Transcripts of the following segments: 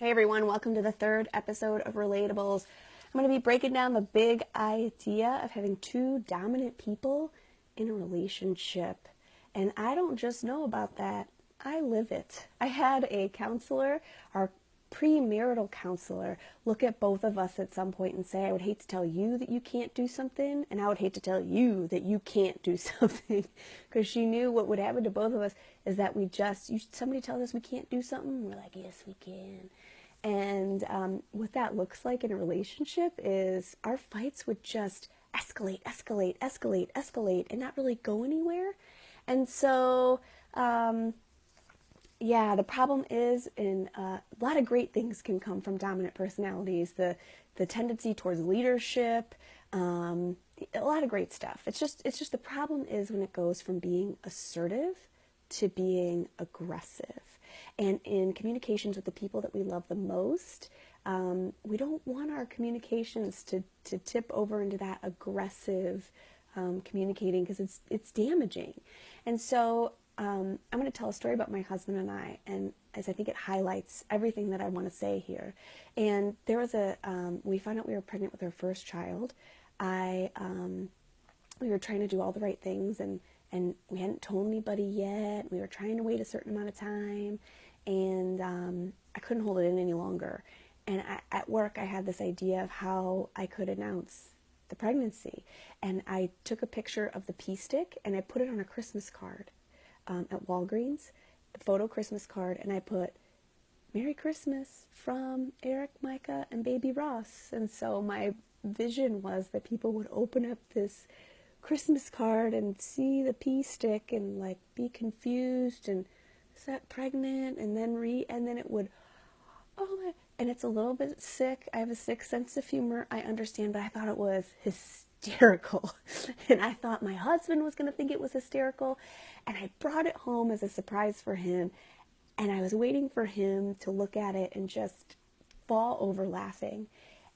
Hey everyone, welcome to the third episode of Relatables. I'm going to be breaking down the big idea of having two dominant people in a relationship. And I don't just know about that, I live it. I had a counselor, our premarital counselor, look at both of us at some point and say, I would hate to tell you that you can't do something, and I would hate to tell you that you can't do something. Because she knew what would happen to both of us is that somebody tells us we can't do something, we're like, yes, we can. And what that looks like in a relationship is our fights would just escalate, and not really go anywhere. And so, the problem is a lot of great things can come from dominant personalities. The tendency towards leadership, a lot of great stuff. It's just the problem is when it goes from being assertive to being aggressive. And in communications with the people that we love the most, we don't want our communications to tip over into that aggressive communicating because it's damaging. And so I'm going to tell a story about my husband and I, and as I think it highlights everything that I want to say here. And there was we found out we were pregnant with our first child. We were trying to do all the right things, and we hadn't told anybody yet. We were trying to wait a certain amount of time, and I couldn't hold it in any longer. And at work, I had this idea of how I could announce the pregnancy. And I took a picture of the pea stick, and I put it on a Christmas card at Walgreens, a photo Christmas card, and I put, Merry Christmas from Eric, Micah, and baby Ross. And so my vision was that people would open up this Christmas card and see the pea stick and like be confused and is that pregnant, and then it would, and it's a little bit sick. I have a sick sense of humor, I understand, but I thought it was hysterical. And I thought my husband was going to think it was hysterical, and I brought it home as a surprise for him, and I was waiting for him to look at it and just fall over laughing.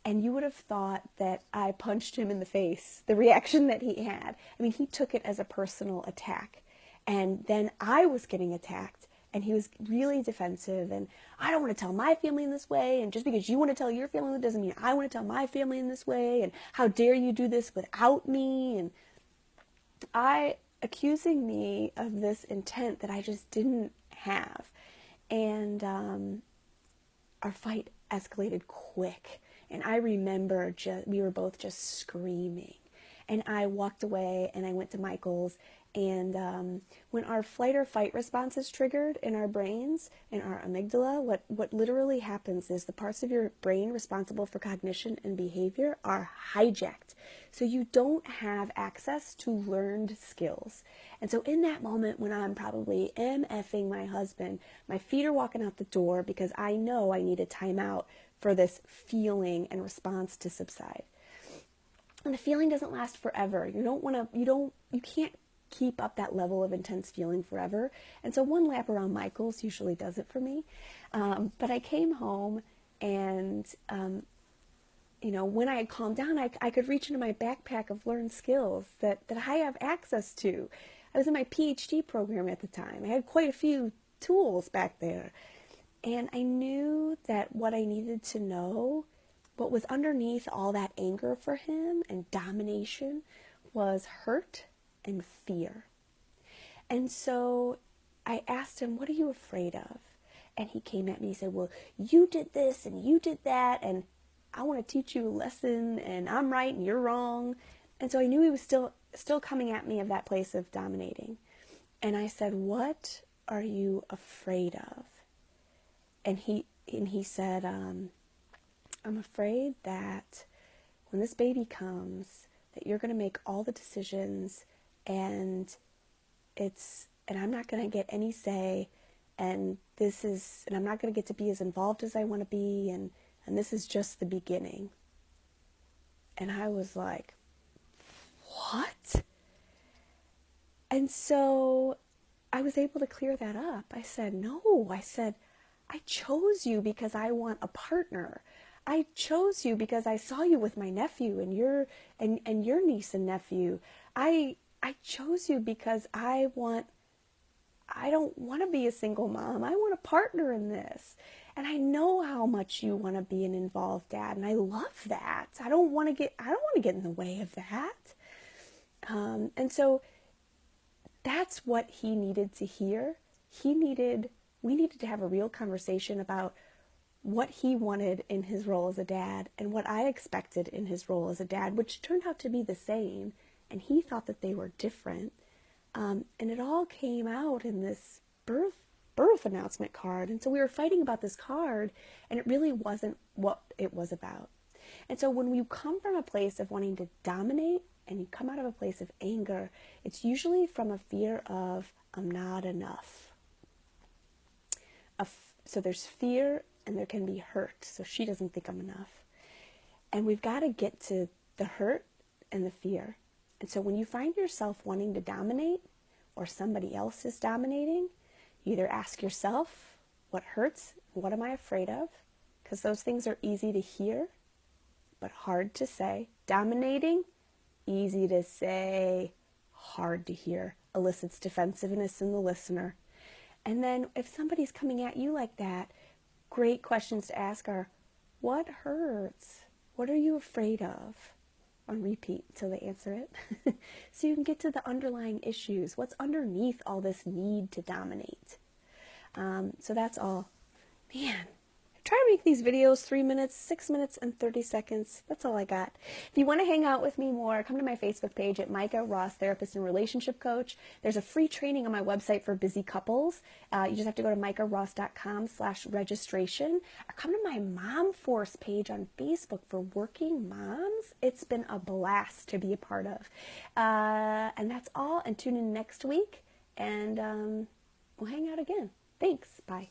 And you would have thought that I punched him in the face, the reaction that he had. I mean, he took it as a personal attack. And then I was getting attacked, and he was really defensive. And I don't want to tell my family in this way. And just because you want to tell your family doesn't mean I want to tell my family in this way. And how dare you do this without me? And accusing me of this intent that I just didn't have. And our fight escalated quick. And I remember we were both just screaming. And I walked away and I went to Michael's. And when our flight or fight response is triggered in our brains, in our amygdala, what literally happens is the parts of your brain responsible for cognition and behavior are hijacked. So you don't have access to learned skills. And so in that moment when I'm probably MFing my husband, my feet are walking out the door because I know I need a timeout for this feeling and response to subside. And the feeling doesn't last forever. You can't keep up that level of intense feeling forever. And so one lap around Michael's usually does it for me. But I came home and, when I had calmed down, I could reach into my backpack of learned skills that I have access to. I was in my PhD program at the time. I had quite a few tools back there. And I knew that what I needed to know, what was underneath all that anger for him and domination, was hurt and fear. And so I asked him, what are you afraid of? And he came at me and said, well, you did this and you did that, and I want to teach you a lesson, and I'm right and you're wrong. And so I knew he was still coming at me of that place of dominating. And I said, what are you afraid of? And he said, I'm afraid that when this baby comes, that you're going to make all the decisions, and I'm not going to get any say, and I'm not going to get to be as involved as I want to be, and this is just the beginning. And I was like, what? And so I was able to clear that up. I said, no, I chose you because I want a partner. I chose you because I saw you with my nephew and your niece and nephew. I chose you because I don't want to be a single mom. I want a partner in this. And I know how much you want to be an involved dad, and I love that. I don't want to get in the way of that. And so that's what he needed to hear. We needed to have a real conversation about what he wanted in his role as a dad and what I expected in his role as a dad, which turned out to be the same. And he thought that they were different. And it all came out in this birth announcement card. And so we were fighting about this card, and it really wasn't what it was about. And so when you come from a place of wanting to dominate and you come out of a place of anger, it's usually from a fear of, I'm not enough. So there's fear and there can be hurt. So she doesn't think I'm enough. And we've got to get to the hurt and the fear. And so when you find yourself wanting to dominate or somebody else is dominating, you either ask yourself, what hurts? What am I afraid of? Because those things are easy to hear, but hard to say. Dominating, easy to say, hard to hear. Elicits defensiveness in the listener. And then if somebody's coming at you like that, great questions to ask are, what hurts? What are you afraid of? On repeat until they answer it. So you can get to the underlying issues. What's underneath all this need to dominate? So that's all. Man, try to make these videos 3 minutes, 6 minutes, and 30 seconds. That's all I got. If you want to hang out with me more, come to my Facebook page at Micah Ross, Therapist and Relationship Coach. There's a free training on my website for busy couples. You just have to go to micahross.com/registration. Or come to my Mom Force page on Facebook for working moms. It's been a blast to be a part of. And that's all. And tune in next week, and we'll hang out again. Thanks. Bye.